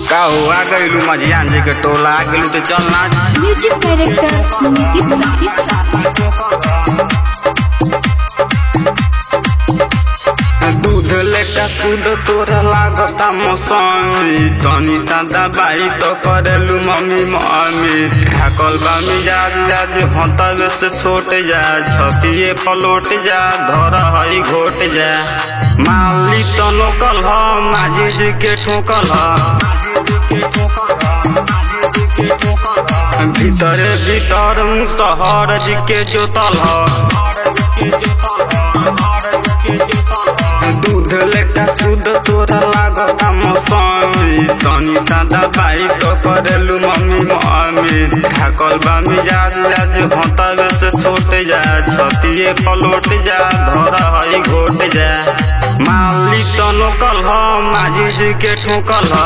का हुआ गइलू मजियान जी के टोला आ गइलू तो चल नाच। म्यूजिक डायरेक्टर नीतीश दूध लेटा दूध तोरा लागता मौसमी तनी सादा बाई तो करेलू मम्मी मम्मी ढाकल बा मिजाज जाज हंतवे से छोट जा छतिए पलोट जा धर हई घोट जा माली तो नोकल ह माझी जी के ठोकल ह भीतरे भीतर मुसहर जी के जोतल ह दूध लेटा शुद्ध तोरा लागता मौसमी तनी सादा बाई तो करेलू मम्मी मम्मी ढाकल बा मिजाज जाज हंतवे से छोट जा छतिए पलोट जा धर हई घोट जा माली तो नोकल ह माझी जी के ठोकल ह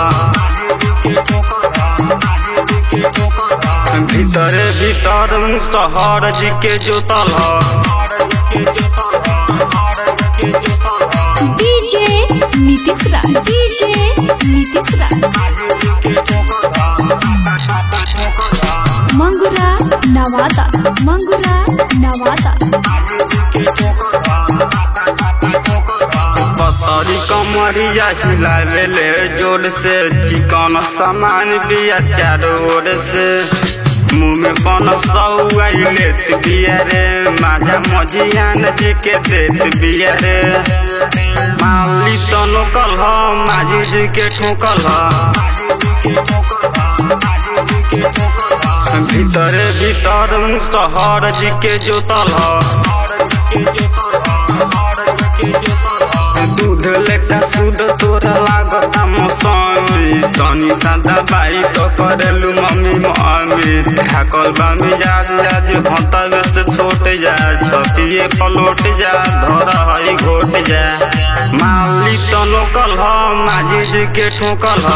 भीतरे भीतर मुसहर जी के जोतल ह डीजे नीतीश मंगुरा नवादा पतरी कमरिया हिलावेले जोर से चिकन सामान बिया चारों ओर से मुँह में पन लेत बिया रे माझा मजियान जी के देत बिया रे माली तो नोकल ह माझी जी के ठोकल ह भीतरे भीतर मुसहर जी के जोतल ह दूध लेटा शुद्ध तोरा लागता मौसमी तनी सादा बाई तो करेलू मम्मी मम्मी ढाकल बा मिजाज जाज हंतवे से छोट जा छतिए पलोट जा धर हई घोट जा माली तो नोकल ह माझी जी के ठोकल ह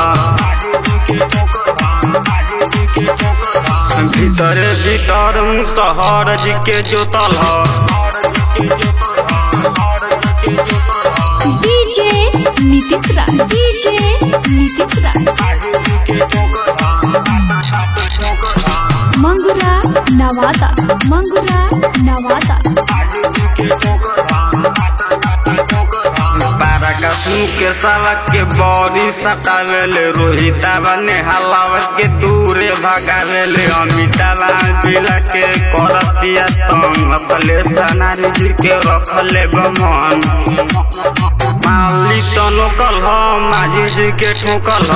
भीतरे भीतर मुसहर जी के जोतल ह डीजे नीतीश मंगुरा नवादा बारा का के साला के बॉडी सटावेले रोहिता बने हलावा के दूरे भगावेले अमिताबा दिला के करतिया तंग अपले सनारी जी के रखले बमन माली तो नोकल ह माझी जी के ठोकल ह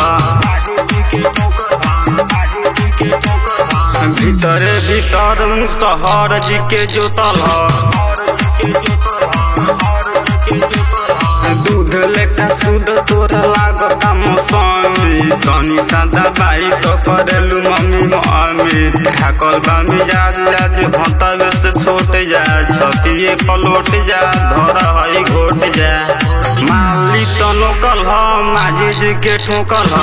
भीतरे भीतर मुसहर जी के जोतल ह दूध लेटा शुद्ध तोरा लागता मौसमी तनी सादा बाई तो करेलू मम्मी मम्मी ढाकल बा मिजाज जाज हंतवे से छोट जा छतिए पलोट जा धर हई घोट जा माली तो नोकल ह माझी जी के ठोकल ह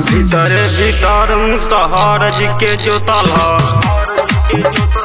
भीतरे भीतर मुसहर जी के जोतल ह